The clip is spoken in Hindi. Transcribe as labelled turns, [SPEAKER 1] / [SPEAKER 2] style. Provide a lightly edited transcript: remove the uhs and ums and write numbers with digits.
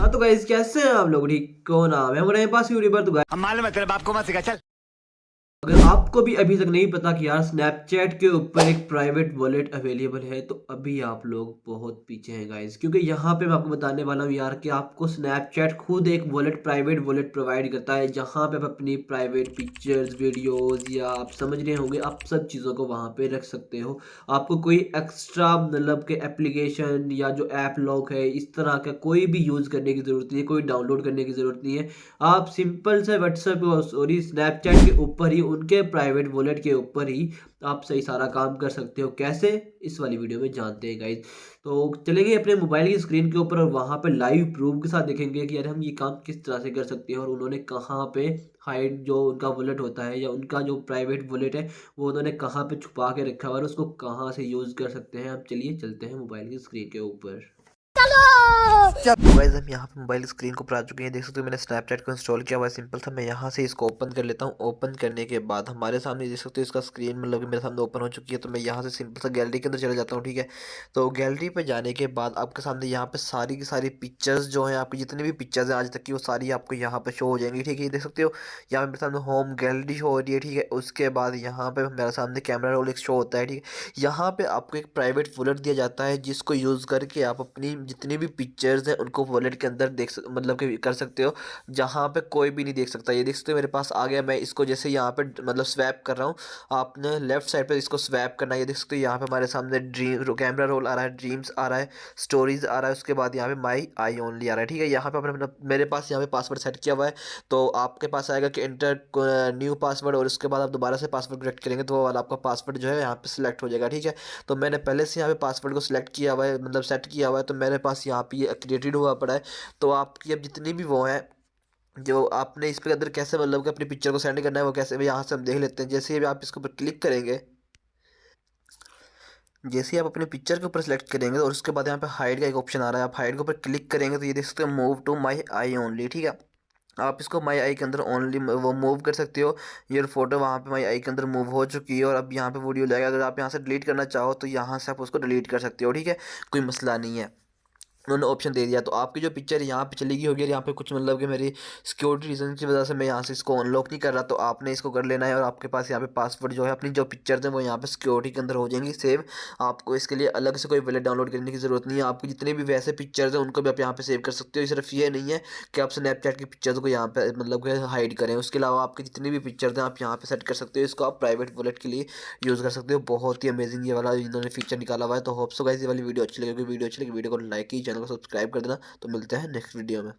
[SPEAKER 1] हाँ तो गाइस कैसे हैं आप लोग? ठीक हो ना? मैं हमारे पास यूट्यूबर तो गाइस,
[SPEAKER 2] हम मालूम है तेरे बाप को मत सिखा चल।
[SPEAKER 1] अगर आपको भी अभी तक नहीं पता कि यार स्नैपचैट के ऊपर एक प्राइवेट वॉलेट अवेलेबल है तो अभी आप लोग बहुत पीछे हैं गाइस, क्योंकि यहाँ पे मैं आपको बताने वाला हूँ यार कि आपको स्नैपचैट खुद एक वॉलेट प्राइवेट वॉलेट प्रोवाइड करता है, जहाँ पे आप अपनी प्राइवेट पिक्चर्स वीडियोस या आप समझ रहे होंगे आप सब चीज़ों को वहाँ पे रख सकते हो। आपको कोई एक्स्ट्रा मतलब के एप्लीकेशन या जो ऐप लॉक है इस तरह का कोई भी यूज़ करने की ज़रूरत नहीं है, कोई डाउनलोड करने की ज़रूरत नहीं है। आप सिंपल से व्हाट्सएप सॉरी स्नैपचैट के ऊपर ही उनके प्राइवेट वॉलेट के ऊपर ही आप सही सारा काम कर सकते हो। कैसे? इस वाली वीडियो में जानते हैं गाइज। तो चलेंगे अपने मोबाइल की स्क्रीन के ऊपर और वहाँ पे लाइव प्रूफ के साथ देखेंगे कि यार हम ये काम किस तरह से कर सकते हैं और उन्होंने कहाँ पे हाइड जो उनका वॉलेट होता है या उनका जो प्राइवेट वॉलेट है वो उन्होंने कहाँ पे छुपा के रखा हुआ है और उसको कहाँ से यूज़ कर सकते हैं। अब चलिए चलते हैं मोबाइल की स्क्रीन के ऊपर। तो गाइस हम यहाँ पे मोबाइल स्क्रीन को पर आ चुके हैं। देख सकते हो मैंने स्नैपचैट को इंस्टॉल किया हुआ है। सिंपल था, मैं यहाँ से इसको ओपन कर लेता हूँ। ओपन करने के बाद हमारे सामने देख सकते हो इसका स्क्रीन मतलब कि मेरे सामने ओपन हो चुकी है। तो मैं यहाँ से सिंपल सा गैलरी के अंदर चले जाता हूँ। ठीक है, तो गैलरी पे जाने के बाद आपके सामने यहाँ पे सारी की सारी पिक्चर्स जो हैं, आपकी जितनी भी पिक्चर्स हैं आज तक की, वो सारी आपको यहाँ पे शो हो जाएंगी। ठीक है, ये देख सकते हो यहाँ पे मेरे सामने होम गैलरी शो हो रही है। ठीक है, उसके बाद यहाँ पे मेरे सामने कैमरा रोल एक शो होता है। ठीक है, यहाँ पे आपको एक प्राइवेट वॉलेट दिया जाता है जिसको यूज़ करके आप अपनी जितनी भी पिक्चर्स हैं उनको वॉलेट के अंदर मतलब कि कर सकते हो, जहाँ पे कोई भी नहीं देख सकता। ये देख सकते हो मेरे पास आ गया। मैं इसको जैसे यहाँ पे मतलब स्वैप कर रहा हूँ, आपने लेफ्ट साइड पे इसको स्वैप करना है। ये देख सकते हो यहाँ पे हमारे सामने ड्रीम कैमरा रोल आ रहा है, ड्रीम्स आ रहा है, स्टोरीज आ रहा है, उसके बाद यहाँ पे माई आई ओनली आ रहा है। ठीक है, यहाँ पे अपने मेरे पास यहाँ पे पासवर्ड सेट किया हुआ है। तो आपके पास आएगा कि इंटर न्यू पासवर्ड, और उसके बाद आप दोबारा से पासवर्ड करेक्ट करेंगे तो वो वाला आपका पासवर्ड जो है यहाँ पे सिलेक्ट हो जाएगा। ठीक है, तो मैंने पहले से यहाँ पे पासवर्ड को सिलेक्ट किया हुआ है, मतलब सेट किया हुआ है, तो मेरे पास यहाँ पे ये क्रिएटेड हुआ पड़ा है। तो आपकी अब जितनी भी वो है जो आपने इस पे अंदर कैसे मतलब कि अपनी पिक्चर को सेंड करना है वो कैसे भी यहाँ से हम देख लेते हैं। जैसे ही आप इसके ऊपर क्लिक करेंगे, जैसे ही आप अपने पिक्चर के ऊपर सेलेक्ट करेंगे और उसके बाद यहाँ पे हाइड का एक ऑप्शन आ रहा है, आप हाइड के ऊपर क्लिक करेंगे तो ये देख सकते हो move to my I only. ठीक है, आप इसको माई आई के अंदर ओनली वो मूव कर सकते हो। ये फोटो वहाँ पे माई आई के अंदर मूव हो चुकी है और अब यहाँ पे वीडियो लगेगा। अगर आप यहाँ से डिलीट करना चाहो तो यहाँ से आप उसको डिलीट कर सकते हो। ठीक है, कोई मसला नहीं है, उन्होंने ऑप्शन दे दिया। तो आपकी जो पिक्चर यहाँ पे चली गई होगी और यहाँ पे कुछ मतलब कि मेरी सिक्योरिटी रीजन की वजह से मैं यहाँ से इसको अनलॉक नहीं कर रहा, तो आपने इसको कर लेना है और आपके पास यहाँ पे पासवर्ड जो है अपनी जो पिक्चर्स हैं वो यहाँ पे सिक्योरिटी के अंदर हो जाएंगी सेव। आपको इसके लिए अलग से कोई वॉलेट डाउनलोड करने की ज़रूरत नहीं है। आपकी जितने भी वैसे पिक्चर्स हैं उनको भी आप यहाँ पे सेव कर सकते हो। सिर्फ ये नहीं है कि आप स्नैपचैट की पिक्चर्स को यहाँ पे मतलब कि हाइड करें, उसके अलावा आपकी जितनी भी पिक्चर्स हैं आप यहाँ पे सेट कर सकते हो। इसको आप प्राइवेट वॉलेट के लिए यूज़ कर सकते हो। बहुत ही अमेजिंग ये वाला इन्होंने फीचर निकाला हुआ है। तो होप सो गाइस ये वाली वीडियो अच्छी लगेगी। वीडियो अच्छी लगी वीडियो को लाइक की, चैनल को सब्सक्राइब कर देना। तो मिलते हैं नेक्स्ट वीडियो में।